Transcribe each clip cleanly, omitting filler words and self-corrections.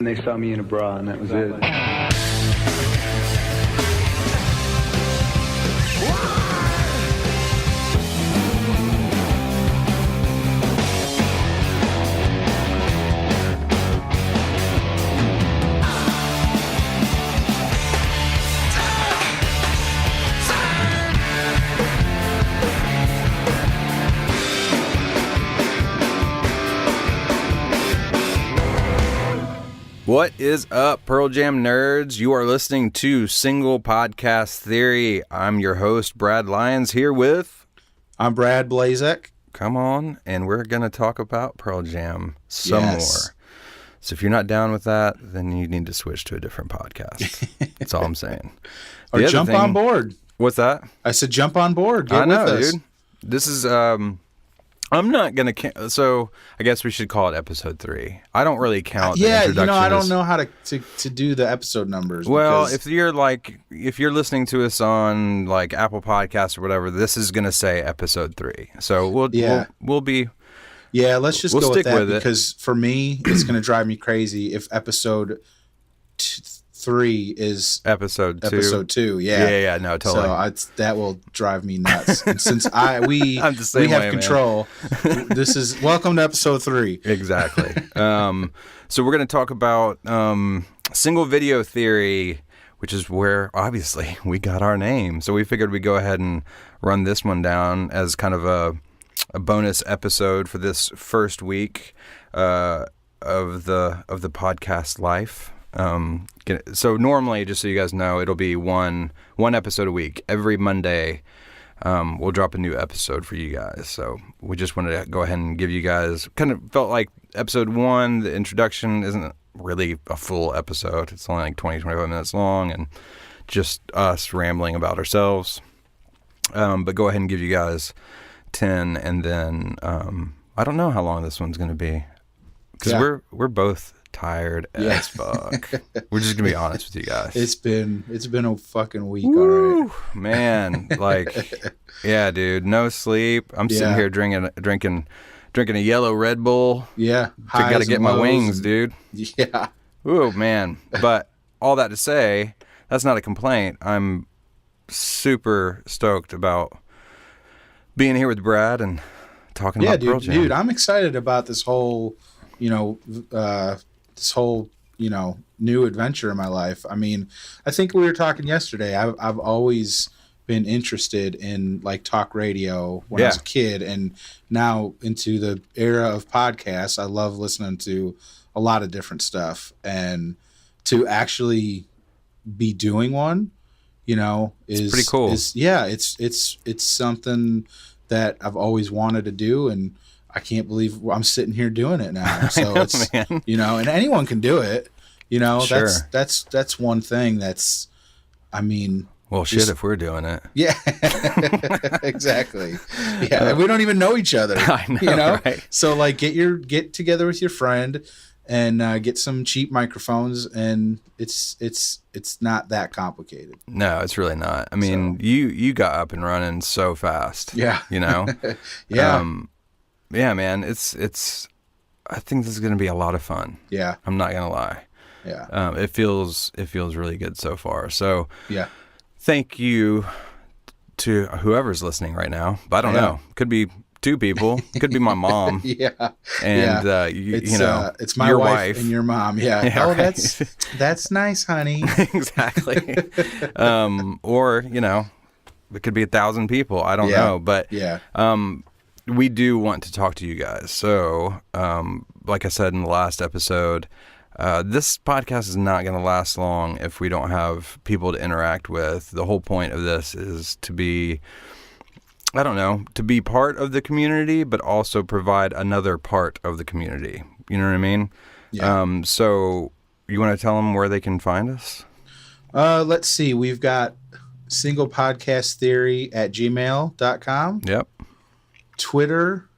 And they saw me in a bra, and that was it. What is up, Pearl Jam nerds? You are listening to Single Podcast Theory. I'm your host, Brad Lyons, here with... I'm Brad Blazek. Come on, and we're going to talk about Pearl Jam some more. So if you're not down with that, then you need to switch to a different podcast. That's all I'm saying. Or jump on board. What's that? I said jump on board. Get I know, with us. dude. This is... I'm not going to... So, I guess we should call it episode 3. I don't really count the introduction. I don't know how to do the episode numbers. Well, if you're listening to us on like Apple Podcasts or whatever, this is going to say episode 3. So we'll be... Yeah, let's just go with stick that with because for me, it's going to drive me crazy if episode 3 is episode 2. Episode 2, yeah. Yeah, no, totally. So that will drive me nuts. And since we I'm the same have way, control, this is welcome to episode 3. Exactly. So we're going to talk about single video theory, which is where obviously we got our name. So we figured we'd go ahead and run this one down as kind of a bonus episode for this first week of the podcast life. So normally, just so you guys know, it'll be one episode a week. Every Monday, we'll drop a new episode for you guys. So we just wanted to go ahead and give you guys, kind of felt like episode 1, the introduction isn't really a full episode. It's only like 20-25 minutes long and just us rambling about ourselves. But go ahead and give you guys 10, and then I don't know how long this one's going to be because we're both tired as fuck. We're just gonna be honest with you guys. It's been a fucking week already. Man, like, yeah, dude, no sleep. I'm sitting here drinking a yellow Red Bull. Yeah, I gotta get my wings, dude. Yeah. Ooh, man. But all that to say, that's not a complaint. I'm super stoked about being here with Brad and talking about Pearl Jam. Dude, I'm excited about this whole, new adventure in my life. I mean, I think we were talking yesterday. I've always been interested in like talk radio when I was a kid, and now into the era of podcasts, I love listening to a lot of different stuff, and to actually be doing one, is pretty cool. It's something that I've always wanted to do, and I can't believe I'm sitting here doing it now. So it's, man. And anyone can do it, Sure. that's one thing that's, I mean. Well, shit, if we're doing it. Yeah, exactly. Yeah. We don't even know each other, I know, right? So like get together with your friend and get some cheap microphones, and it's not that complicated. No, it's really not. I mean, you got up and running so fast. Yeah. Yeah. Yeah, man, it's. I think this is going to be a lot of fun. Yeah, I'm not going to lie. Yeah, it feels really good so far. So yeah, thank you to whoever's listening right now. But I don't know. Could be 2 people. Could be my mom. Yeah, and it's my your wife and your mom. Yeah. Oh, right. That's nice, honey. Exactly. Or it could be 1,000 people. I don't know, but we do want to talk to you guys. So, like I said in the last episode, this podcast is not going to last long if we don't have people to interact with. The whole point of this is to be part of the community, but also provide another part of the community. You know what I mean? Yeah. So you want to tell them where they can find us? Let's see. We've got singlepodcasttheory@gmail.com. Yep. Twitter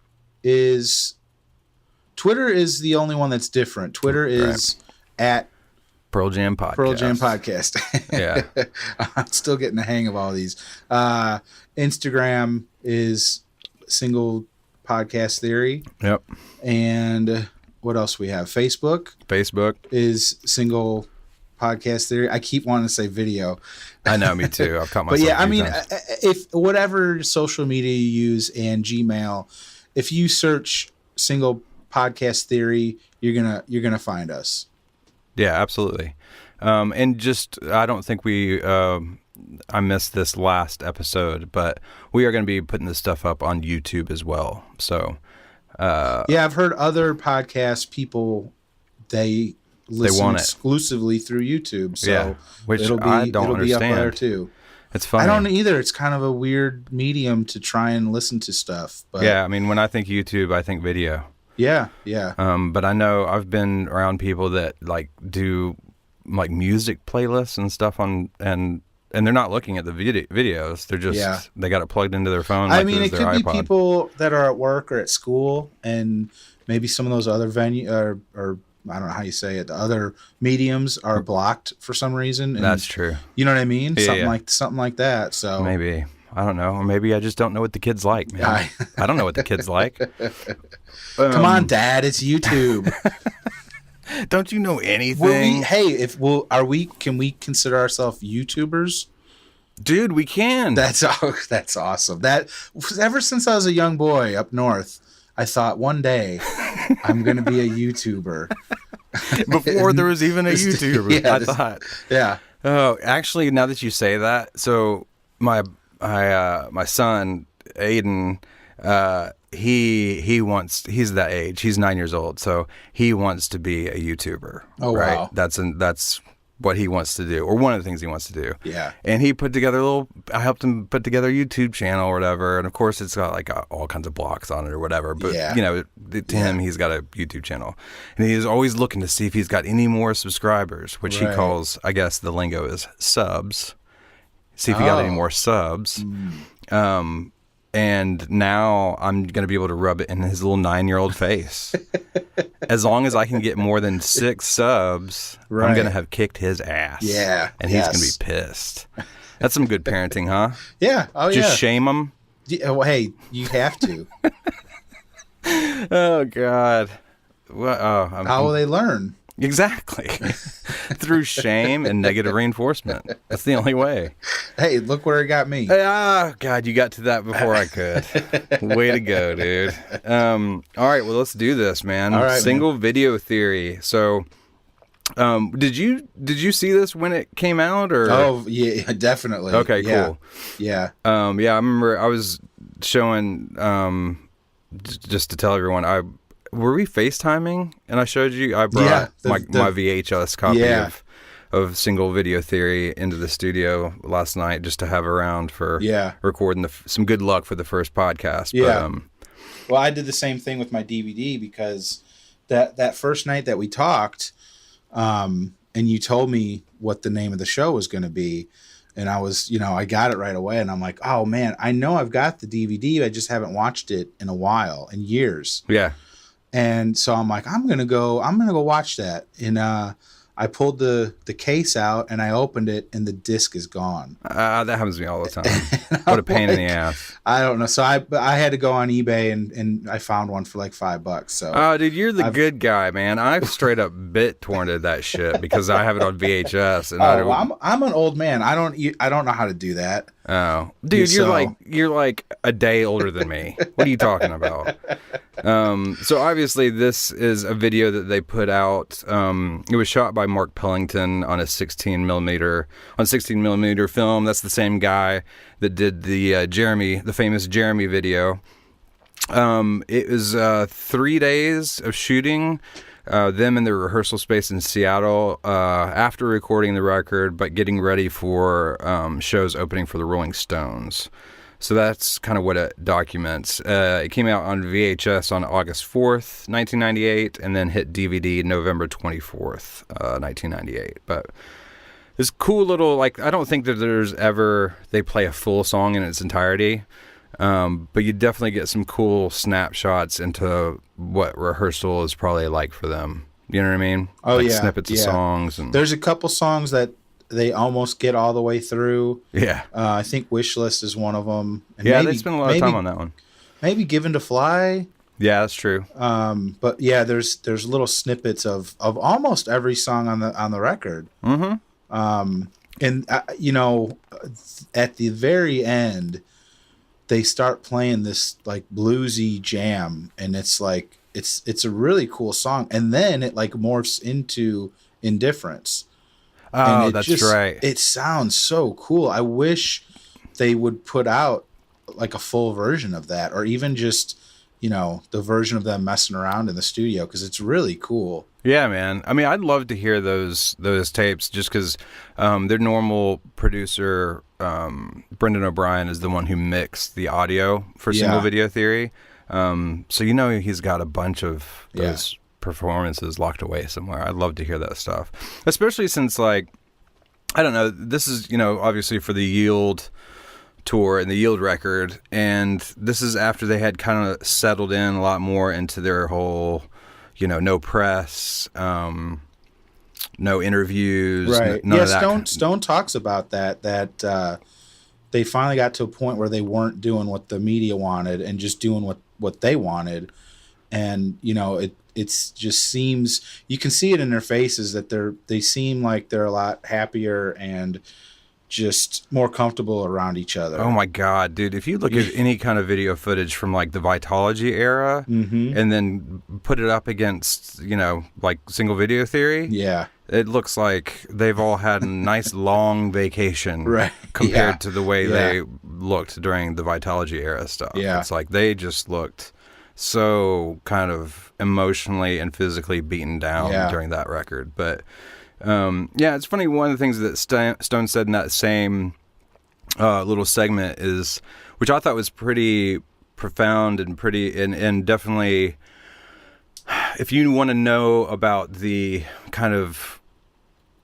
is the only one that's different. Twitter is at Pearl Jam Podcast. Pearl Jam Podcast. Yeah. I'm still getting the hang of all these. Instagram is Single Podcast Theory. Yep. And what else we have? Facebook Facebook. is Single Podcast Theory. I keep wanting to say video. I know, me too. I've caught But myself. yeah, I a few mean, times. if whatever social media you use and Gmail, if you search Single Podcast Theory, you're gonna find us. Yeah, absolutely. And just, I don't think I missed this last episode, but we are going to be putting this stuff up on YouTube as well. So, Yeah, I've heard other podcast people, they listen want it. exclusively through YouTube. So Yeah, which it'll be, I don't it'll be up there understand. too. it's funny. I don't either. It's kind of a weird medium to try and listen to stuff. But Yeah, I mean, when I think YouTube, I think video. yeah. But I know I've been around people that like do like music playlists and stuff and they're not looking at the videos. They're just they got it plugged into their phone. I like mean, it it was could their be iPod. people that are at work or at school, and maybe some of those other or I don't know how you say it. The other mediums are blocked for some reason. And That's true. you know what I mean? Yeah, Something like that. So Maybe. I don't know. Or maybe I just don't know what the kids like, man. I don't know what the kids like. come on, Dad, it's YouTube. Don't you know anything? Can we consider ourselves YouTubers? Dude, we can. That's awesome. That ever since I was a young boy up north, I thought one day I'm going to be a YouTuber. Before there was even a YouTuber, Yeah, I thought. Yeah. Oh, actually, now that you say that, so my son Aiden, he's that age. He's 9 years old, so he wants to be a YouTuber. Oh, right? wow. That's what he wants to do, or one of the things he wants to do. Yeah. And he put together I helped him put together a YouTube channel or whatever, and of course it's got like all kinds of blocks on it or whatever. But Yeah. to him, he's got a YouTube channel, and he's always looking to see if he's got any more subscribers, which he Right. calls, I guess the lingo is subs. See if he got any more subs. And now I'm going to be able to rub it in his little 9-year-old face. As long as I can get more than 6 subs, I'm Right. going to have kicked his ass. Yeah, And he's yes. going to be pissed. That's some good parenting, huh? Yeah. Oh, Just shame him. yeah. Well, hey, you have to. Oh, God. Well, How will they learn? Exactly. Through shame and negative reinforcement. That's the only way. Hey, look where it got me. Ah, God, you got to that before I could. Way to go, dude. All right, well, let's do this, man. All right, Single video theory. So, did you see this when it came out, or? Oh, yeah, definitely. Okay, Yeah. cool. Yeah. Yeah, I remember I was showing. Just to tell everyone, were we FaceTiming? And I showed you. I brought my VHS copy of Single Video Theory into the studio last night just to have around for recording some good luck for the first podcast. Yeah. But, Well, I did the same thing with my DVD because that first night that we talked, and you told me what the name of the show was going to be, and I was, I got it right away, and I'm like, oh man, I know I've got the DVD, I just haven't watched it in a while, in years. yeah. And so I'm like, I'm gonna go watch that. And I pulled the case out and I opened it and the disc is gone. That happens to me all the time. What a pain in the ass. I don't know. So I had to go on eBay and I found one for like $5. So Oh, dude, you're the good guy, man. I've straight up bit-torrented that shit because I have it on VHS. And I'm an old man. I don't know how to do that. Oh, dude, you're like a day older than me. What are you talking about? So obviously this is a video that they put out. It was shot by Mark Pellington on a 16 millimeter film. That's the same guy that did the famous Jeremy video. It was 3 days of shooting. Them in the rehearsal space in Seattle after recording the record, but getting ready for shows opening for the Rolling Stones. So that's kind of what it documents. It came out on VHS on August 4th, 1998, and then hit DVD November 24th, 1998. But it's cool little, I don't think that they play a full song in its entirety. But you definitely get some cool snapshots into what rehearsal is probably like for them. You know what I mean? Oh, yeah. Snippets of songs. And there's a couple songs that they almost get all the way through. Yeah. I think Wish List is one of them. And they spend a lot of time on that one. Maybe Given to Fly. Yeah, that's true. But yeah, there's little snippets of almost every song on the record. Mm-hmm. And at the very end, they start playing this like bluesy jam, and it's like it's a really cool song, and then it like morphs into Indifference. Oh, and that's right. It sounds so cool. I wish they would put out like a full version of that, or even just the version of them messing around in the studio, because it's really cool. Yeah, man. I mean, I'd love to hear those tapes, just because their normal producer, Brendan O'Brien, is the one who mixed the audio for Single Video Theory. So he's got a bunch of those performances locked away somewhere. I'd love to hear that stuff, especially since, like, I don't know, this is obviously for the Yield tour and the Yield record, and this is after they had kind of settled in a lot more into their whole no press, no interviews, right? None of that. Stone talks about that they finally got to a point where they weren't doing what the media wanted and just doing what they wanted, and it's just seems, you can see it in their faces that they seem like they're a lot happier and just more comfortable around each other. Oh my God, dude. If you look at any kind of video footage from like the Vitalogy era and then put it up against, like Single Video Theory, it looks like they've all had a nice long vacation compared to the way they looked during the Vitalogy era stuff. Yeah. It's like they just looked so kind of emotionally and physically beaten down during that record. But it's funny. One of the things that Stone said in that same little segment is, which I thought was pretty profound and and definitely, if you want to know about the kind of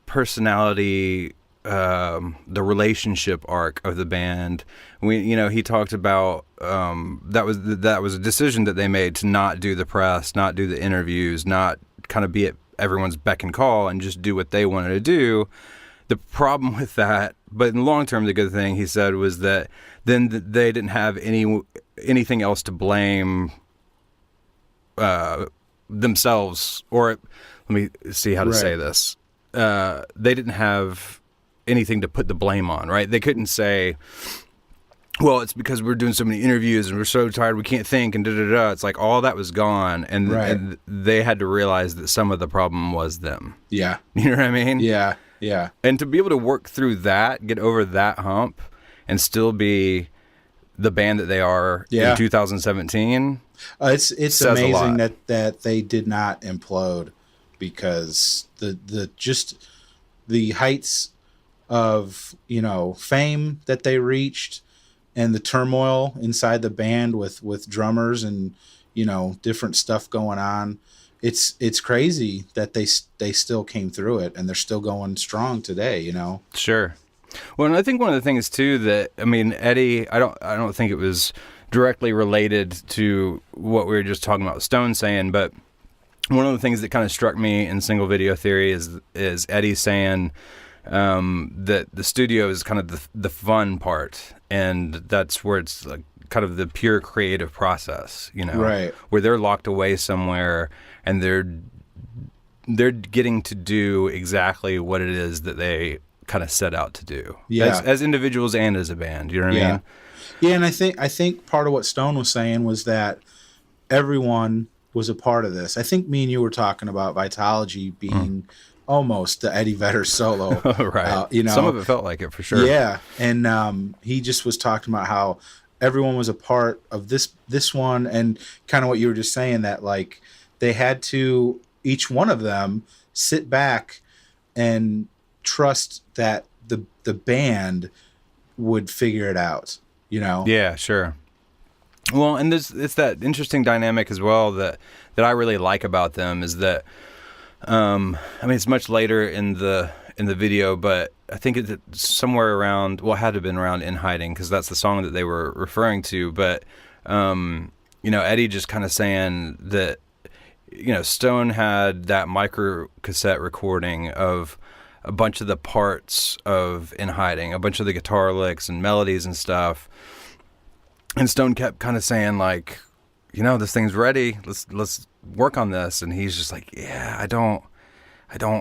personality, the relationship arc of the band, he talked about that was a decision that they made to not do the press, not do the interviews, not kind of be at everyone's beck and call and just do what they wanted to do. The problem with that, but in the long term, the good thing, he said, was that then they didn't have anything else to blame themselves, or let me see how to say this. They didn't have anything to put the blame on, right? They couldn't say, well, it's because we're doing so many interviews and we're so tired we can't think and da-da-da. It's like all that was gone, and they had to realize that some of the problem was them. Yeah. You know what I mean? Yeah, yeah. And to be able to work through that, get over that hump, and still be the band that they are in 2017. It's amazing that they did not implode, because the heights of fame that they reached, and the turmoil inside the band with drummers and different stuff going on, it's crazy that they still came through it, and they're still going strong today. Sure. Well, and I think one of the things too that, I mean, Eddie, I don't think it was directly related to what we were just talking about Stone saying, but one of the things that kind of struck me in Single Video Theory is Eddie saying that the studio is kind of the fun part, and that's where it's like kind of the pure creative process, right, where they're locked away somewhere and they're getting to do exactly what it is that they kind of set out to do, as individuals and as a band. You know what I mean? Yeah, and I think part of what Stone was saying was that everyone was a part of this. I think me and you were talking about Vitalogy being almost the Eddie Vedder solo. Right. Some of it felt like it for sure. Yeah. And he just was talking about how everyone was a part of this one, and kind of what you were just saying, that like they had to, each one of them, sit back and trust that the band would figure it out, Yeah, sure. Well, and it's that interesting dynamic as well that I really like about them, is that I mean, it's much later in the video, but I think it's somewhere around, well, it had to have been around In Hiding, because that's the song that they were referring to. But Eddie just kind of saying that Stone had that micro cassette recording of a bunch of the parts of In Hiding, a bunch of the guitar licks and melodies and stuff. And Stone kept kind of saying, like, this thing's ready. Let's work on this. And he's just like, yeah, I don't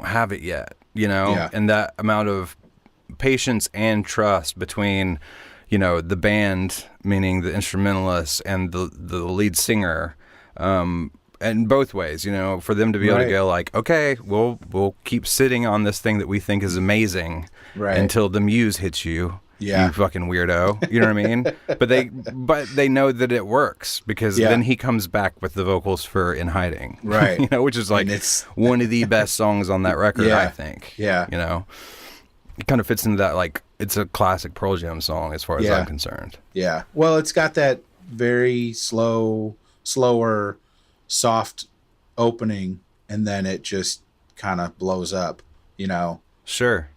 have it yet, Yeah. and that amount of patience and trust between, the band, meaning the instrumentalists, and the lead singer, and both ways, for them to be able to Right. go like, okay, we'll keep sitting on this thing that we think is amazing Right. until the muse hits you. Yeah. You fucking weirdo. You know what I mean? But they know that it works because Yeah. then he comes back with the vocals for In Hiding. Right. Which is like And it's- one of the best songs on that record, Yeah. I think. Yeah. It kind of fits into that, like, it's a classic Pearl Jam song as far as Yeah. I'm concerned. Yeah. Well, it's got that very slower, soft opening, and then it just kind of blows up, Sure.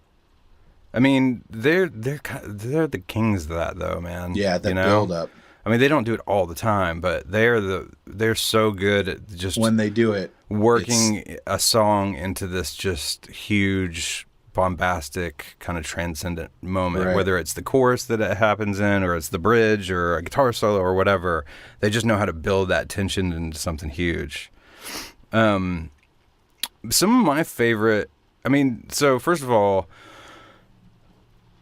I mean, they're the kings of that, though, man. Yeah, the build up. I mean, they don't do it all the time, but they're so good at just When they do it, working a song into this just huge, bombastic, kind of transcendent moment. Right. Whether it's the chorus that it happens in, or it's the bridge, or a guitar solo, or whatever, they just know how to build that tension into something huge. Some of my favorite. I mean, so first of all,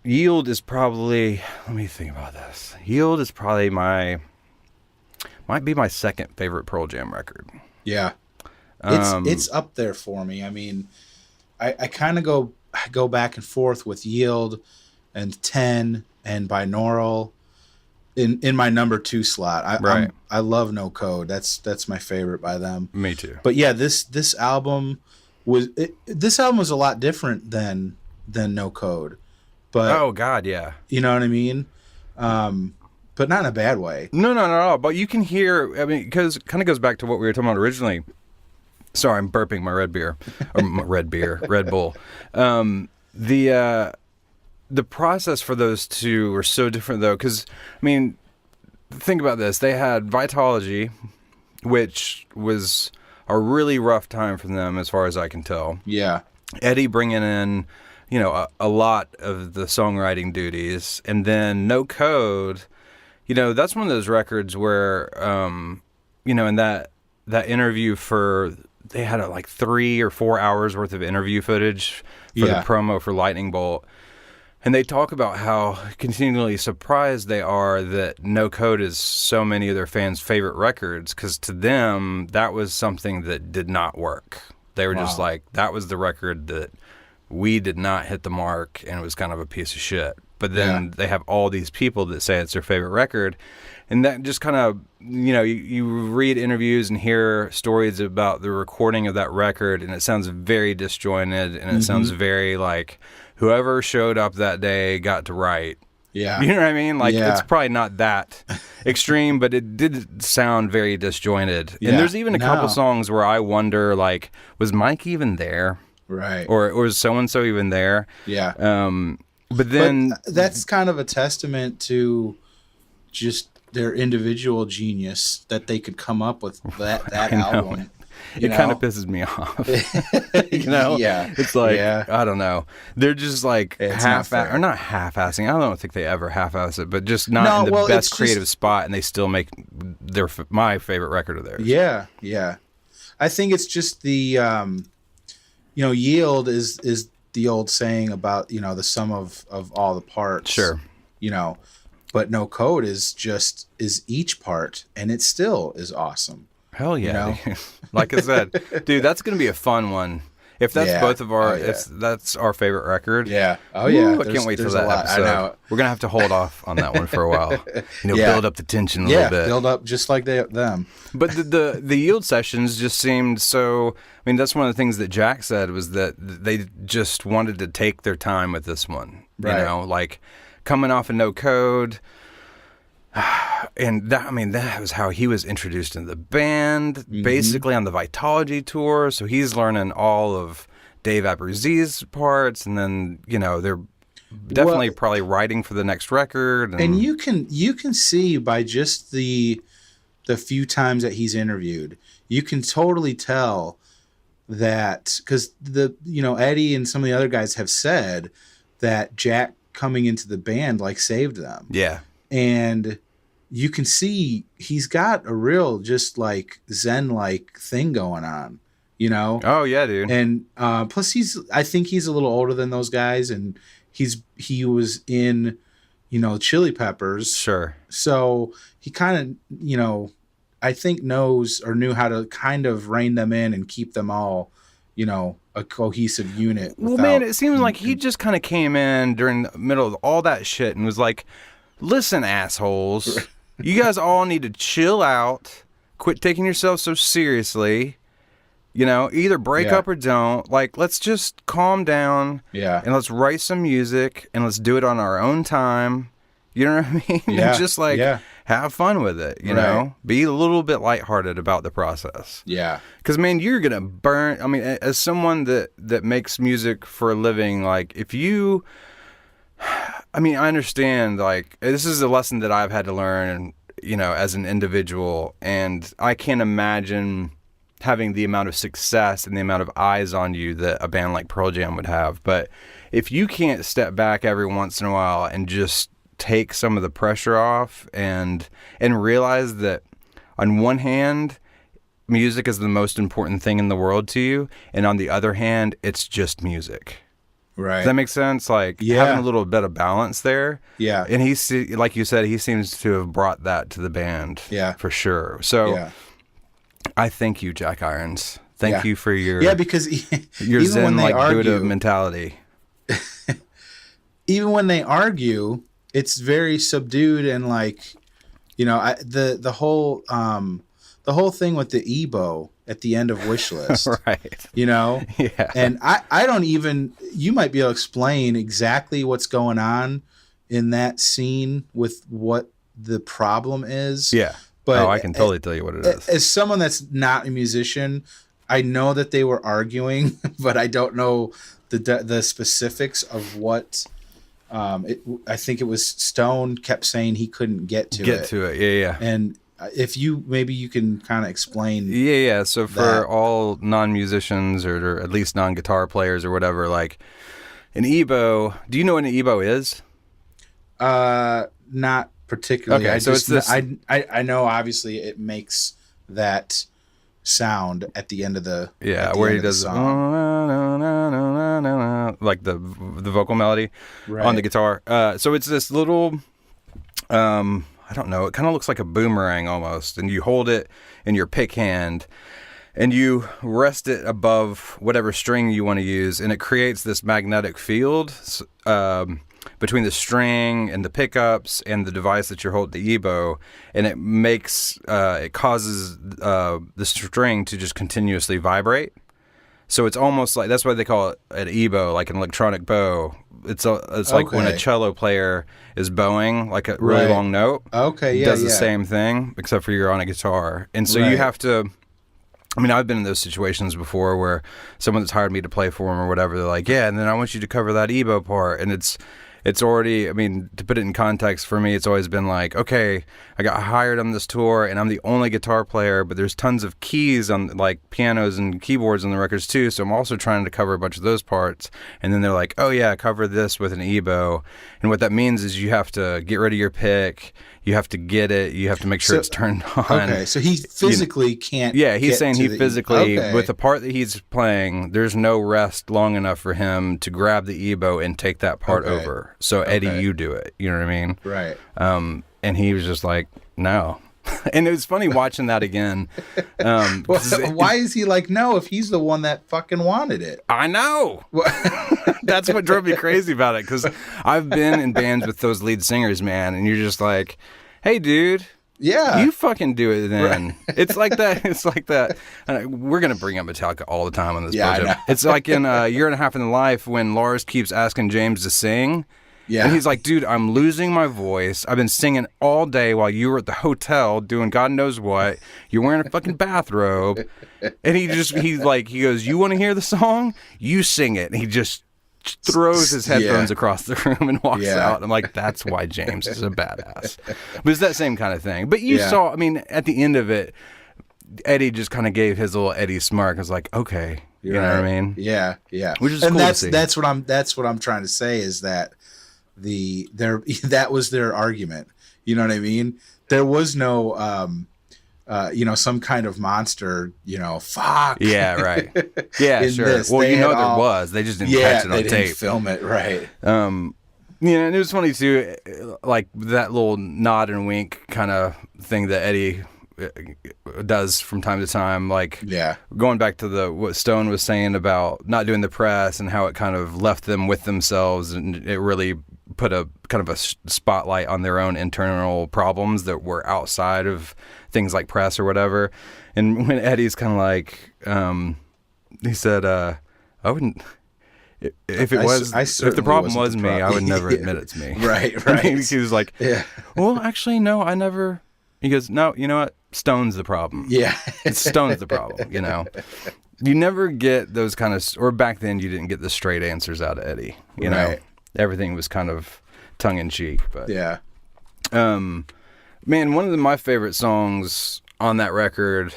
Yield is probably. Let me think about this. Yield is probably might be my second favorite Pearl Jam record. yeah, Um, it's up there for me. I mean, I kind of go back and forth with Yield and 10 and Binaural in my number 2 slot. Right. I love No Code. That's my favorite by them. Me too. But yeah, this album was a lot different than No Code. But Oh God, yeah. you know what I mean? But not in a bad way. No, not at all. But you can hear. I mean, because it kind of goes back to what we were talking about originally. Sorry, I'm burping my red beer, or my Red Bull. The process for those two were so different, though. Because I mean, think about this: they had Vitology, which was a really rough time for them, as far as I can tell. Yeah. Eddie bringing in, a lot of the songwriting duties, and then No Code. That's one of those records where, in that interview they had like 3 or 4 hours worth of interview footage for the Yeah. promo for Lightning Bolt. And they talk about how continually surprised they are that No Code is so many of their fans' favorite records, because to them, that was something that did not work. They were just Wow. like, that was the record that we did not hit the mark, and it was kind of a piece of shit. But then Yeah. they have all these people that say it's their favorite record. And that just kind of, you read interviews and hear stories about the recording of that record, and it sounds very disjointed, and it sounds very like whoever showed up that day got to write. Yeah. You know what I mean? Like, Yeah. it's probably not that extreme, but it did sound very disjointed. Yeah. And there's even a couple No. songs where I wonder, like, was Mike even there? Right. Or was so-and-so even there? yeah. But then... But that's kind of a testament to just their individual genius that they could come up with that I know. album. It kind of pisses me off. Yeah. It's like, Yeah. I don't know. They're just like It's not fair. not half-assing. I don't think they ever half-ass it, but just not No, in the well, best it's creative just- spot, and they still make my favorite record of theirs. Yeah, yeah. I think it's just the yield is the old saying about, the sum of all the parts. Sure. But No Code is each part, and it still is awesome. Hell yeah. You Like I said, dude, that's going to be a fun one. If that's Yeah. both of our, Oh, yeah. that's our favorite record. Yeah. Oh yeah. Ooh, I can't wait for there's that a lot. episode. I know. We're going to have to hold off on that one for a while. Yeah. Build up the tension a Yeah, little bit. build up just like them. But the yield sessions just seemed so. I mean, that's one of the things that Jack said, was that they just wanted to take their time with this one. Right. Like coming off of No Code. And that was how he was introduced into the band, Mm-hmm. basically on the Vitology tour. So he's learning all of Dave Abruzzese parts, and then they're definitely probably writing for the next record. And you can see by just the few times that he's interviewed, you can totally tell that, because Eddie and some of the other guys have said that Jack coming into the band like saved them. yeah, And you can see he's got a real just like Zen like thing going on, you know? Oh yeah, dude. And plus I think he's a little older than those guys, and he was in, you know, Chili Peppers. Sure. So he kind of, you know, I think knew how to kind of rein them in and keep them all, you know, a cohesive unit. Well, man, it seems like he just kind of came in during the middle of all that shit and was like, listen, assholes, you guys all need to chill out, quit taking yourself so seriously, you know, either break up or don't. Like, let's just calm down and let's write some music and let's do it on our own time. You know what I mean? Yeah. And just like have fun with it, you know? Be a little bit lighthearted about the process. Yeah. Because, man, you're going to burn. I mean, as someone that makes music for a living, like, if you, I mean, I understand, like, this is a lesson that I've had to learn, you know, as an individual. And I can't imagine having the amount of success and the amount of eyes on you that a band like Pearl Jam would have. But if you can't step back every once in a while and just take some of the pressure off and realize that on one hand, music is the most important thing in the world to you, and on the other hand, it's just music. Right. Does that make sense? Like having a little bit of balance there. Yeah. And like you said, he seems to have brought that to the band. Yeah. For sure. So I thank you, Jack Irons. Thank you for your because your even Zen when they like argue, Buddha mentality. Even when they argue, it's very subdued and like, you know, the whole thing with the Ebo at the end of Wishlist, right? You know, And I don't even. You might be able to explain exactly what's going on in that scene with what the problem is. Yeah, but I can totally tell you what it is. As someone that's not a musician, I know that they were arguing, but I don't know the specifics of what. I think it was Stone kept saying he couldn't get to it. Yeah. And if maybe you can kind of explain. Yeah. So for all non-musicians or at least non-guitar players or whatever, like an EBow. Do you know what an EBow is? Not particularly. Okay, so it's this. I know obviously it makes that sound at the end of the where he does like the vocal melody on the guitar. So it's this little I don't know, it kind of looks like a boomerang almost, and you hold it in your pick hand and you rest it above whatever string you want to use, and it creates this magnetic field between the string and the pickups and the device that you're holding, the EBow, and it causes the string to just continuously vibrate. So it's almost like, that's why they call it an EBow, like an electronic bow. It's like when a cello player is bowing like a really long note. Okay, it does the same thing, except for you're on a guitar, and so you have to. I mean, I've been in those situations before where someone that's hired me to play for them or whatever, they're like, yeah, and then I want you to cover that EBow part. And it's already, I mean, to put it in context for me, it's always been like, okay, I got hired on this tour and I'm the only guitar player, but there's tons of keys on like pianos and keyboards on the records too. So I'm also trying to cover a bunch of those parts. And then they're like, oh yeah, cover this with an EBow. And what that means is you have to get rid of your pick. You have to get it. You have to make sure it's turned on. Okay, so he physically can't. Yeah, he's saying he physically, with the part that he's playing, there's no rest long enough for him to grab the EBow and take that part over. So Eddie, you do it. You know what I mean? Right. And he was just like, no. And it was funny watching that again. Why is he like, no, if he's the one that fucking wanted it? I know. That's what drove me crazy about it, because I've been in bands with those lead singers, man, and you're just like, hey, dude. Yeah. You fucking do it then. Right. It's like that. It's like that. We're going to bring up Metallica all the time on this project. It's like in A Year and a Half in Life when Lars keeps asking James to sing. Yeah. And he's like, dude, I'm losing my voice. I've been singing all day while you were at the hotel doing God knows what. You're wearing a fucking bathrobe. And he goes, you want to hear the song? You sing it. And he just throws his headphones across the room and walks out. I'm like, that's why James is a badass. But it's that same kind of thing. But you saw, I mean, at the end of it, Eddie just kind of gave his little Eddie smirk. I was like, okay. You know what I mean? Yeah, yeah. Which is cool to see. That's what I'm trying to say is that that was their argument. You know what I mean? there was no some kind of monster, fuck. Yeah, right. Yeah, In sure. this, Well, they there had all- was. They just didn't catch it on they tape. didn't film it right. Yeah, and it was funny too, like that little nod and wink kind of thing that Eddie does from time to time. Like, Yeah, going back to what Stone was saying about not doing the press and how it kind of left them with themselves, and it really put a kind of a spotlight on their own internal problems that were outside of things like press or whatever. And when Eddie's kind of like, he said, I wouldn't. If the problem was me, I would never admit it's me. Right. He was like, Yeah. well, actually, no, I never. He goes, no, you know what? Stone's the problem. Yeah. It's Stone's the problem, You never get those kind of, or back then you didn't get the straight answers out of Eddie, you know? Right. Everything was kind of tongue-in-cheek, but. Yeah. Man, one of my favorite songs on that record,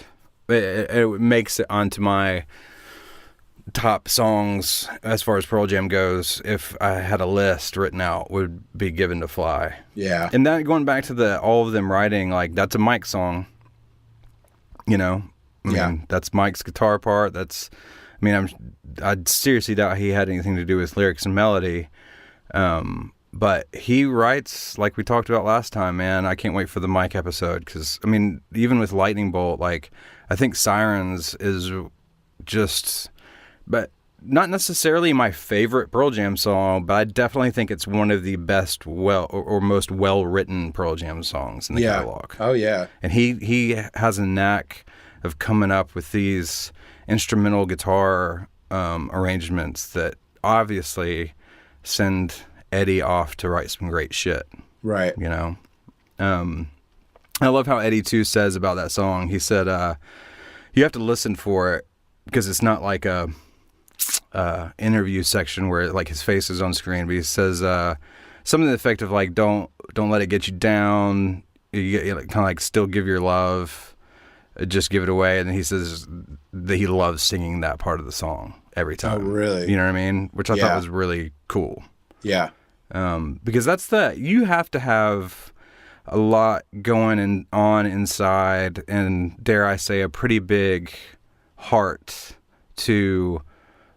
it makes it onto my top songs as far as Pearl Jam goes. If I had a list written out, would be Given to Fly. Yeah. And that, going back to all of them writing, like, that's a Mike song, I mean, that's Mike's guitar part. I seriously doubt he had anything to do with lyrics and melody. But he writes, like we talked about last time, man. I can't wait for the Mike episode, because, I mean, even with Lightning Bolt, like, I think Sirens is just, but not necessarily my favorite Pearl Jam song, but I definitely think it's one of the best, or most well-written Pearl Jam songs in the catalog. Oh, yeah. And he has a knack of coming up with these instrumental guitar arrangements that obviously send Eddie off to write some great shit. Right. I love how Eddie too says about that song. He said, you have to listen for it, because it's not like a interview section where like his face is on screen, but he says something to the effect of like, don't let it get you down. You kind of like still give your love, just give it away. And he says that he loves singing that part of the song every time. Oh, really? You know what I mean? Which I thought was really cool. Yeah. Because you have to have a lot going on inside, and dare I say, a pretty big heart to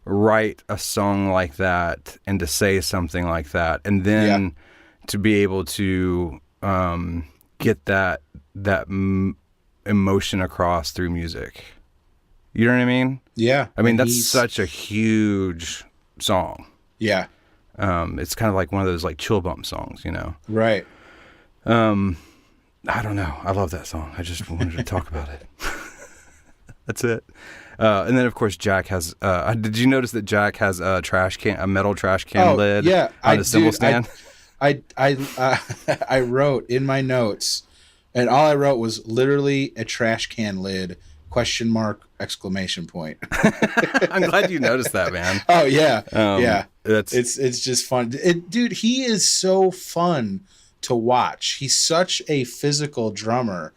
write a song like that and to say something like that, and then to be able to get that emotion across through music. You know what I mean? Yeah. I mean, that's such a huge song. Yeah. It's kind of like one of those like chill bump songs, Right. I don't know. I love that song. I just wanted to talk about it. That's it. And then of course Jack has. Did you notice that Jack has a metal trash can lid on a cymbal stand? I wrote in my notes, and all I wrote was literally a trash can lid ? ! Exclamation point. I'm glad you noticed that, man. Oh yeah, yeah. It's just fun, dude. He is so fun to watch. He's such a physical drummer,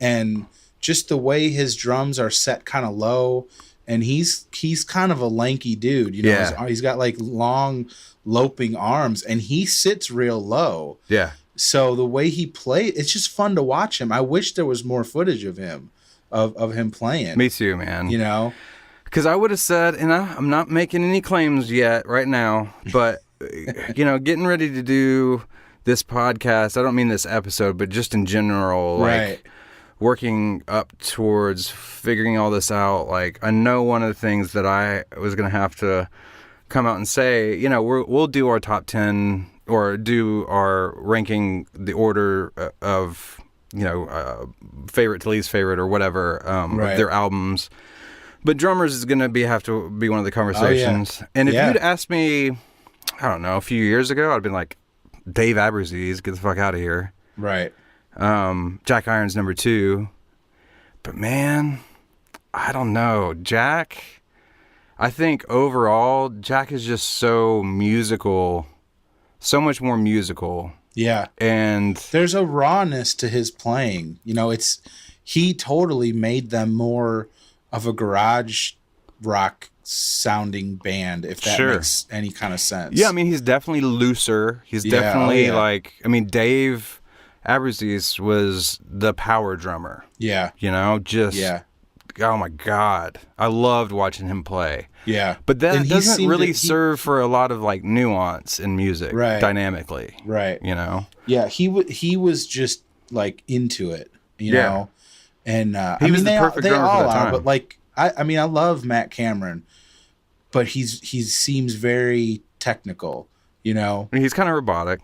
and just the way his drums are set kind of low, and he's kind of a lanky dude. He's got like long loping arms, and he sits real low. Yeah. So the way he played, it's just fun to watch him. I wish there was more footage of him. Of him playing. Me too, man. Because I would have said, and I'm not making any claims yet right now, but getting ready to do this podcast, I don't mean this episode, but just in general, like working up towards figuring all this out. Like, I know one of the things that I was going to have to come out and say, we'll do our top 10 or do our ranking, the order of favorite to least favorite or whatever of their albums, but Drummers is going to have to be one of the conversations. And if you'd asked me, I don't know, a few years ago, I'd been like, Dave Aberzees, get the fuck out of here. Right. Jack Irons number 2, but man, I don't know, Jack. I think overall Jack is just so musical, so much more musical. Yeah. And there's a rawness to his playing. He totally made them more of a garage rock sounding band, if that makes any kind of sense. Yeah, I mean, he's definitely looser. He's definitely like, I mean, Dave Abruzzese was the power drummer. Yeah. You know, just oh my God, I loved watching him play. Yeah, but that and doesn't really serve for a lot of like nuance in music, dynamically, right? You know, yeah, he was just like into it, you know, and he was the perfect drummer for that time. But like, I mean, I love Matt Cameron, but he seems very technical, you know. He's kind of robotic.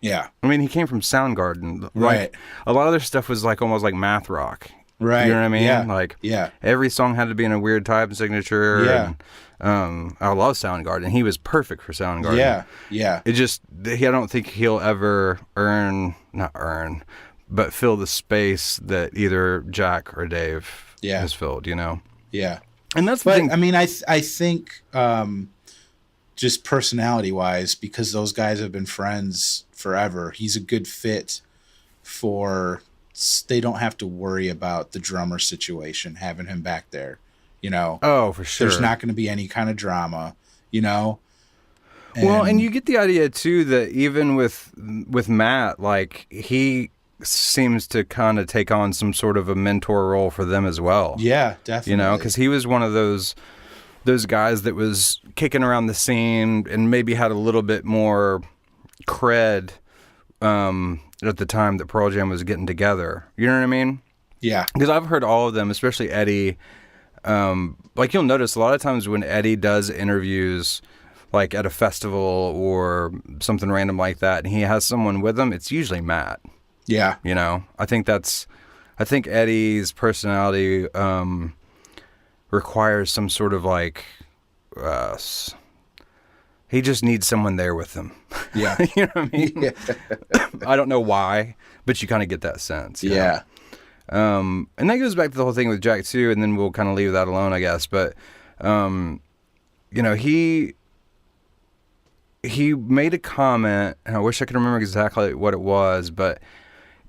Yeah, I mean, he came from Soundgarden, right? Like, a lot of their stuff was like almost like math rock. Right. You know what I mean? Yeah. Like, yeah. Every song had to be in a weird time signature. Yeah. And, I love Soundgarden. He was perfect for Soundgarden. Yeah. Yeah. It just, I don't think he'll ever but fill the space that either Jack or Dave has filled, you know? Yeah. And that's the thing. I mean, I think just personality wise, because those guys have been friends forever, he's a good fit for. They don't have to worry about the drummer situation, having him back there, you know. Oh, for sure. There's not going to be any kind of drama, you know. And you get the idea too that even with Matt, like he seems to kind of take on some sort of a mentor role for them as well. Yeah, definitely. You know, because he was one of those guys that was kicking around the scene and maybe had a little bit more cred. At the time that Pearl Jam was getting together. You know what I mean? Yeah. Because I've heard all of them, especially Eddie. Like you'll notice a lot of times when Eddie does interviews like at a festival or something random like that, and he has someone with him, it's usually Matt. Yeah. You know? I think Eddie's personality requires some sort of like he just needs someone there with him. Yeah. You know what I mean? Yeah. I don't know why, but you kind of get that sense. Yeah. And that goes back to the whole thing with Jack too, and then we'll kind of leave that alone, I guess. But, you know, he made a comment, and I wish I could remember exactly what it was, but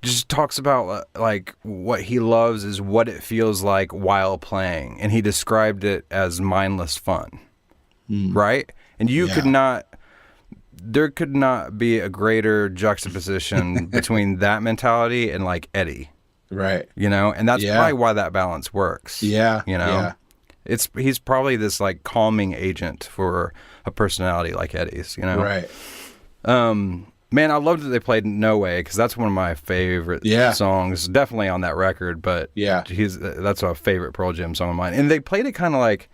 just talks about like what he loves is what it feels like while playing. And he described it as mindless fun. Right? And there could not be a greater juxtaposition between that mentality and like Eddie. Right. You know, and that's probably why that balance works. Yeah. You know, he's probably this like calming agent for a personality like Eddie's, you know? Right. Man, I loved that they played No Way, because that's one of my favorite songs, definitely on that record, but that's a favorite Pearl Jam song of mine. And they played it kind of like,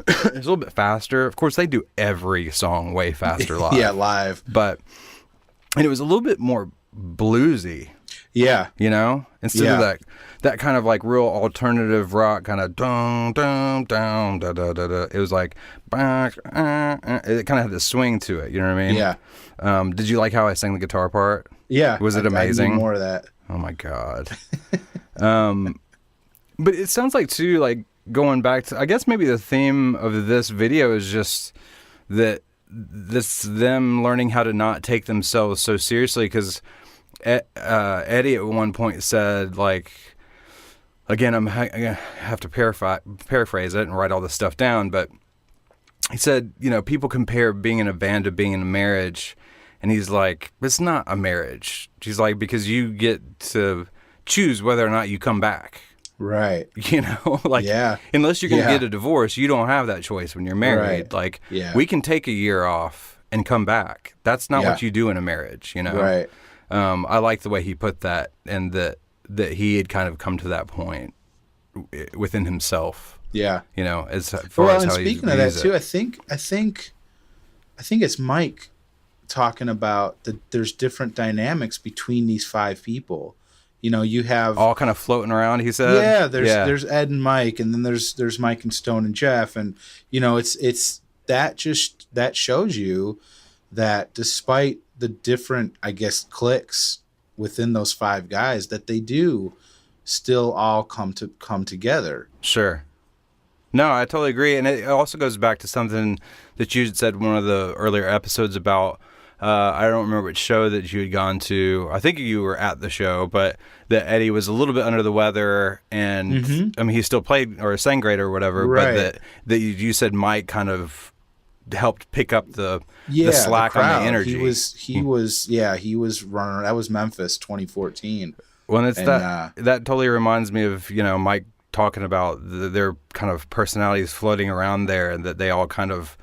it's a little bit faster. Of course, they do every song way faster live. Yeah, live. And it was a little bit more bluesy. Yeah. You know? Instead of that kind of like real alternative rock kind of dum dum dum da da da da. It was like it kind of had this swing to it, you know what I mean? Yeah. Did you like how I sang the guitar part? Yeah. Was it amazing? I need more of that. Oh my God. But it sounds like too, like, going back to, I guess maybe the theme of this video is just that them learning how to not take themselves so seriously, because Eddie at one point said, like, again, I'm gonna have to paraphrase it and write all this stuff down, but he said, you know, people compare being in a band to being in a marriage, and he's like, it's not a marriage. He's like, because you get to choose whether or not you come back. Right. You know, like, unless you're going to get a divorce, you don't have that choice when you're married. Right. Like, we can take a year off and come back. That's not what you do in a marriage, you know? Right. I like the way he put that, and that he had kind of come to that point within himself. Yeah. You know, as far as how and speaking of that too, I think it's Mike talking about that there's different dynamics between these five people. You know, you have all kind of floating around, he said. Yeah, there's Ed and Mike, and then there's Mike and Stone and Jeff, and you know, it's that shows you that despite the different, I guess, cliques within those five guys, that they do still all come together. Sure. No, I totally agree, and it also goes back to something that you said in one of the earlier episodes about. I don't remember which show that you had gone to. I think you were at the show, but that Eddie was a little bit under the weather, and I mean, he still played or sang great or whatever. Right. But that you said Mike kind of helped pick up the Yeah, slack on crowd. the energy. He was running. That was Memphis 2014. Well, it's And, that totally reminds me of, Mike talking about their kind of personalities floating around there, and that they all kind of,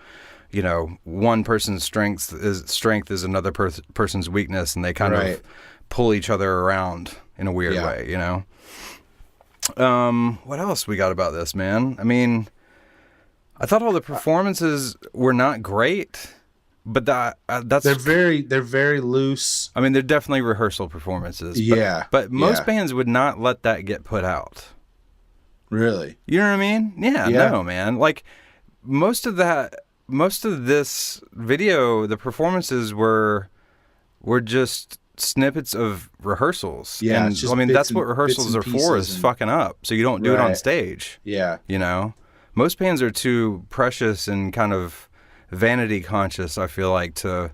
one person's strength is another person's weakness, and they kind Right. of pull each other around in a weird Yeah. way, What else we got about this, man? I mean, I thought all the performances were not great, but that's they're very loose. I mean, they're definitely rehearsal performances. Yeah, But most yeah. bands would not let that get put out. Really. You know what I mean? Yeah, Yeah. no, man. Like most of this video, the performances were just snippets of rehearsals. Yeah, and it's just I mean bits that's what and- rehearsals bits are and for, pieces is and- fucking up. So you don't do it on Right. stage. Yeah. Most bands are too precious and kind of vanity conscious, I feel like, to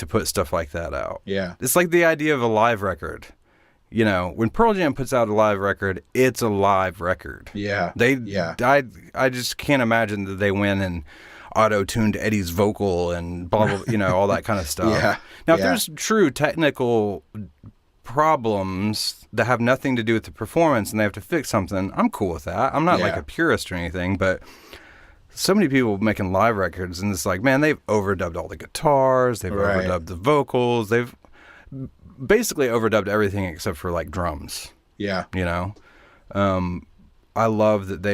put stuff like that out. Yeah. It's like the idea of a live record. When Pearl Jam puts out a live record, it's a live record. Yeah. Yeah. I just can't imagine that they went and auto-tuned Eddie's vocal and blah, blah, all that kind of stuff. Yeah. Now, if Yeah. there's true technical problems that have nothing to do with the performance and they have to fix something, I'm cool with that. I'm not like Yeah. a purist or anything, but so many people making live records, and it's like, man, they've overdubbed all the guitars, they've Right. overdubbed the vocals, they've basically overdubbed everything except for like drums. Yeah. I love that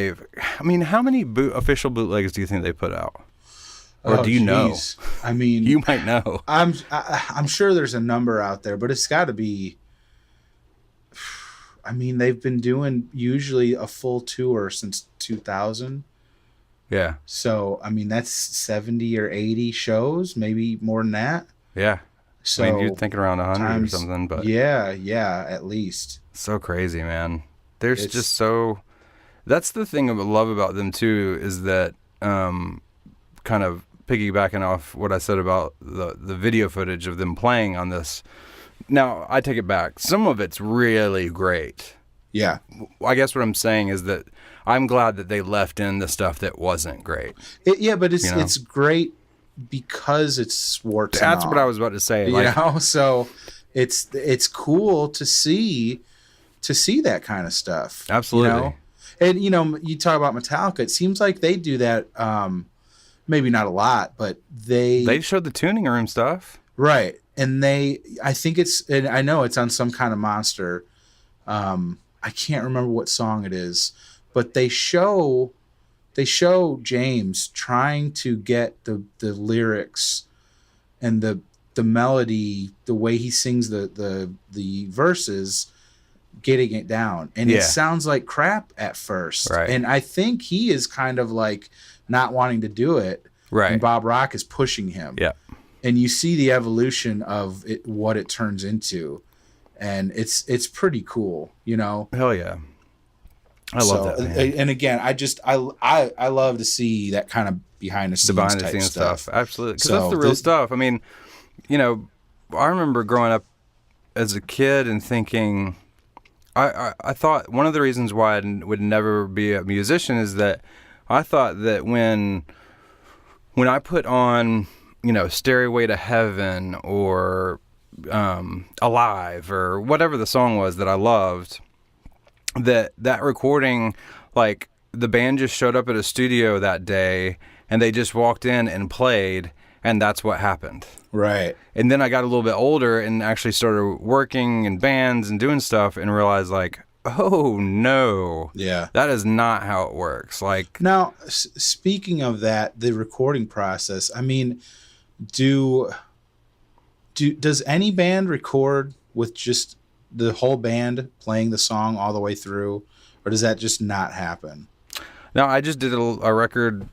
I mean, how many official bootlegs do you think they put out? Or Oh, do you know? geez. I mean, You might know. I'm sure there's a number out there, but it's got to be. I mean, they've been doing usually a full tour since 2000. Yeah. So, I mean, that's 70 or 80 shows, maybe more than that. Yeah. So, I mean, you're thinking around 100 times- or something, but yeah, at least. so crazy, man. There's It's- just so. That's the thing I love about them too, is that kind of piggybacking off what I said about the video footage of them playing on this. Now, I take it back. Some of it's really great. Yeah. I guess what I'm saying is that I'm glad that they left in the stuff that wasn't great. Yeah, but it's You know? it's great because it's Schwarzenegger. That's what I was about to say. Like, So it's cool to see that kind of stuff. Absolutely. And you talk about Metallica. It seems like they do that. Maybe not a lot, but they showed the tuning room stuff. right. And I think and I know it's on some kind of Monster. I can't remember what song it is, but they show James trying to get the lyrics and the melody, the way he sings the verses, getting it down, and Yeah. it sounds like crap at first. Right. And I think he is kind of like not wanting to do it, Right. and Bob Rock is pushing him. Yeah. And you see the evolution of it, what it turns into, and it's pretty cool, Hell yeah. I love that, man. And again, I love to see that kind of behind the scenes, The behind the type scenes stuff. Absolutely. Because So that's the real this- stuff. I mean, I remember growing up as a kid and thinking, I thought one of the reasons why I would never be a musician is that I thought that when I put on, Stairway to Heaven or Alive or whatever the song was that I loved, that recording, like the band just showed up at a studio that day and they just walked in and played, and that's what happened. Right. And then I got a little bit older and actually started working in bands and doing stuff and realized like, oh no, Yeah. that is not how it works. Like, Now, speaking of that, the recording process. I mean, does any band record with just the whole band playing the song all the way through, or does that just not happen? no, I just did a record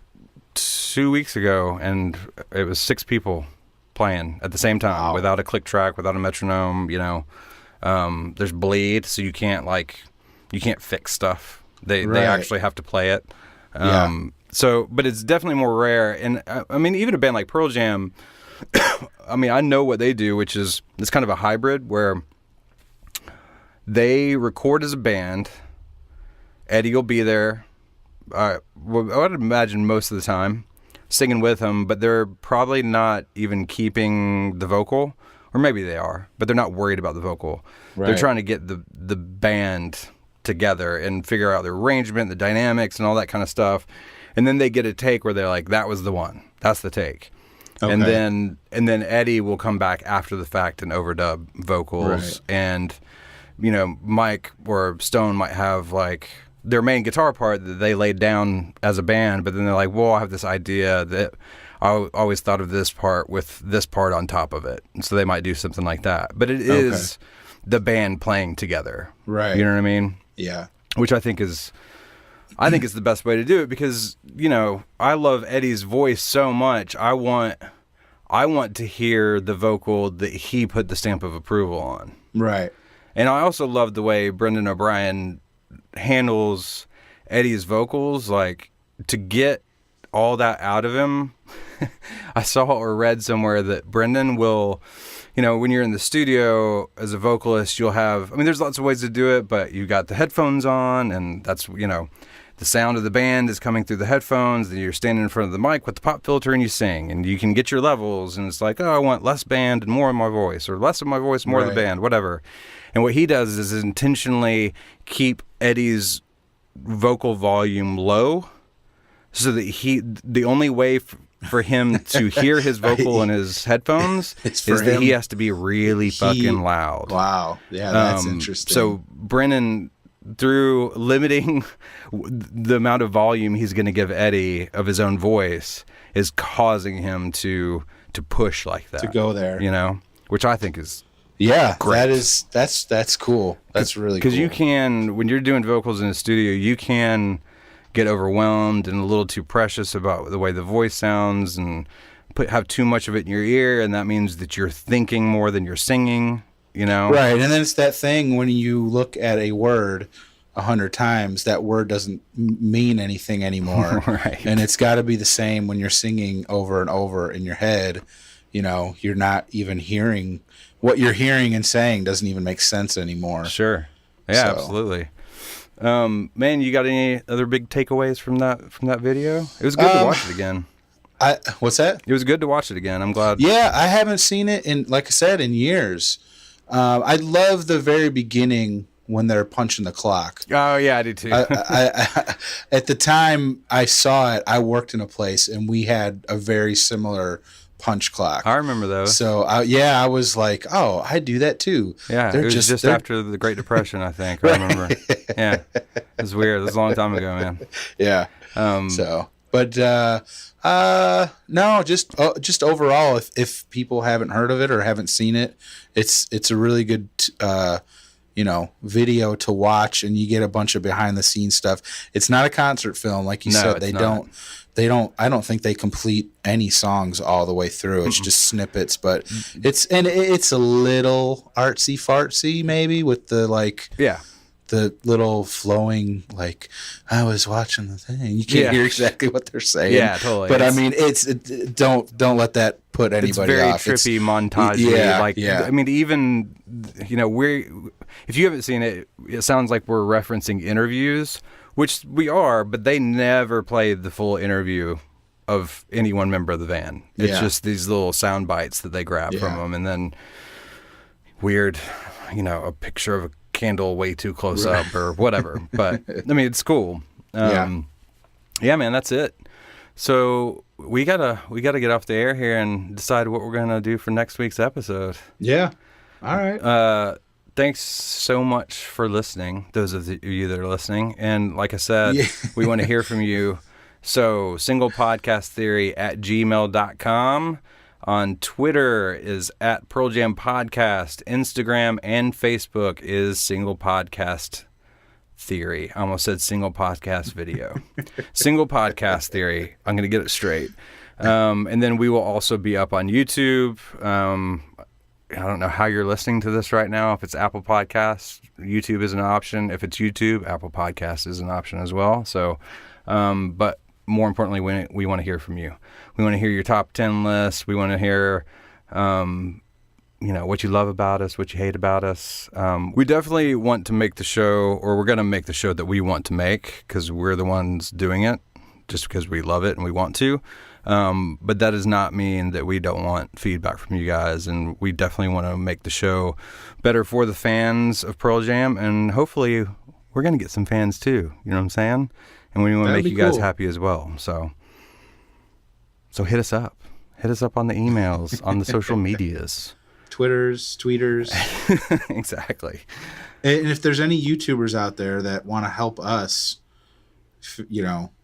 2 weeks ago and it was 6 people playing at the same time. Wow. Without a click track, without a metronome, there's bleed, so you can't fix stuff. They Right. actually have to play it. Yeah. So, but it's definitely more rare. And I mean, even a band like Pearl Jam, I mean, I know what they do, which is it's kind of a hybrid where they record as a band. Eddie will be there. I would imagine most of the time. singing with him, but they're probably not even keeping the vocal, or maybe they are, but they're not worried about the vocal. Right. They're trying to get the band together and figure out the arrangement, the dynamics, and all that kind of stuff. And then they get a take where they're like, that was the one. That's the take. Okay. And then Eddie will come back after the fact and overdub vocals. Right. And, you know, Mike or Stone might have like their main guitar part that they laid down as a band, but then they're like, well, I have this idea that I always thought of this part with this part on top of it. And so they might do something like that. But it is the band playing together. Right. You know what I mean? Yeah. Which I think is the best way to do it, because, you know, I love Eddie's voice so much. I want to hear the vocal that he put the stamp of approval on. Right. And I also love the way Brendan O'Brien handles Eddie's vocals, like, to get all that out of him. I saw or read somewhere that Brendan will, you know, when you're in the studio as a vocalist, you'll have, I mean, there's lots of ways to do it, but you got the headphones on, and that's, you know, the sound of the band is coming through the headphones, then you're standing in front of the mic with the pop filter and you sing, and you can get your levels, and it's like, oh, I want less band and more of my voice, or less of my voice, more of the band, whatever. And what he does is intentionally keep Eddie's vocal volume low, so that the only way for him to hear his vocal in his headphones is that he has to be really fucking loud. Wow. Yeah, that's interesting. So Brennan, through limiting the amount of volume he's going to give Eddie of his own voice, is causing him to push like that. To go there. You know? Which I think is great. That's cool. That's really cool. Because you can, when you're doing vocals in a studio, you can get overwhelmed and a little too precious about the way the voice sounds, and have too much of it in your ear, and that means that you're thinking more than you're singing, you know? Right, and then it's that thing when you look at a word 100 times, that word doesn't mean anything anymore. Right. And it's got to be the same when you're singing over and over in your head. You know, you're not even hearing what you're hearing and saying doesn't even make sense anymore. Sure. Yeah, So. absolutely. Man, you got any other big takeaways from that video? It was good to watch it again. What's that? It was good to watch it again. I'm glad. Yeah, I haven't seen it in, like I said, in years. I love the very beginning when they're punching the clock. Oh yeah, I did too. I at the time I saw it, I worked in a place and we had a very similar punch clock. I remember those. So I was like, oh, I do that too. Yeah, it was just after the Great Depression, I think. I remember. Yeah, it was weird. It was a long time ago, man. Yeah. No, just overall, if people haven't heard of it or haven't seen it, it's a really good video to watch, and you get a bunch of behind the scenes stuff. It's not a concert film, like you said. I don't think they complete any songs all the way through. It's just snippets, but it's a little artsy fartsy maybe with the the little flowing, like, I was watching the thing. You can't hear exactly what they're saying. Yeah, totally. But I mean, don't let that put anybody off. It's very trippy, montage. Yeah. I mean, even, if you haven't seen it, it sounds like we're referencing interviews, which we are, but they never played the full interview of any one member of the band. It's just these little sound bites that they grab from them, and then weird, a picture of a candle way too close up or whatever. But I mean, it's cool. Yeah, man, that's it. So we gotta get off the air here and decide what we're gonna do for next week's episode. Yeah. All right. Thanks so much for listening, those of you that are listening. And like I said, we want to hear from you. So singlepodcasttheory@gmail.com. On Twitter is @Pearl Jam Podcast. Instagram and Facebook is Single Podcast Theory. I almost said Single Podcast Video. Single Podcast Theory. I'm going to get it straight. And then we will also be up on YouTube. I don't know how you're listening to this right now. If it's Apple Podcasts, YouTube is an option. If it's YouTube, Apple Podcasts is an option as well. So, but more importantly, we want to hear from you. We want to hear your top 10 lists. We want to hear, what you love about us, what you hate about us. We definitely want to make the show, or we're going to make the show that we want to make, because we're the ones doing it, just because we love it and we want to. But that does not mean that we don't want feedback from you guys, and we definitely want to make the show better for the fans of Pearl Jam, and hopefully we're going to get some fans too. You know what I'm saying? And we want to make you guys happy as well. So hit us up. Hit us up on the emails, on the social medias. Tweeters. Exactly. And if there's any YouTubers out there that want to help us,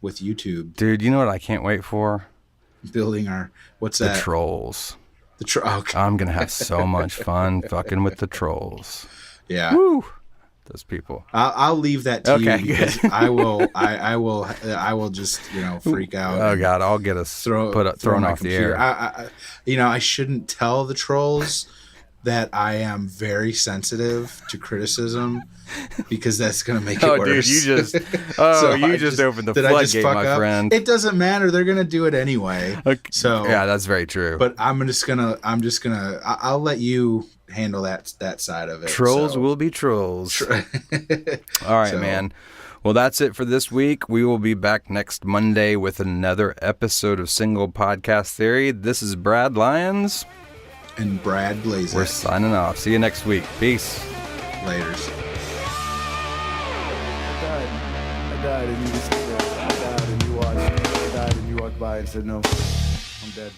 with YouTube. Dude, you know what I can't wait for? Building what's that? The trolls. Okay. I'm going to have so much fun fucking with the trolls. Yeah. Woo! Those people. I'll leave that to you because good. I will just freak out. Oh God, I'll get us thrown off the air. I shouldn't tell the trolls that I am very sensitive to criticism because that's going to make it worse. Dude, you just opened the floodgate, my friend. It doesn't matter. They're going to do it anyway. Okay. So yeah, that's very true. But I'll let you handle that side of it. Trolls will be trolls. All right, man. Well, that's it for this week. We will be back next Monday with another episode of Single Podcast Theory. This is Brad Lyons. And Brad Blazek. We're signing off. See you next week. Peace. Laters. I died and you just I died and you walked by and said no. I'm dead.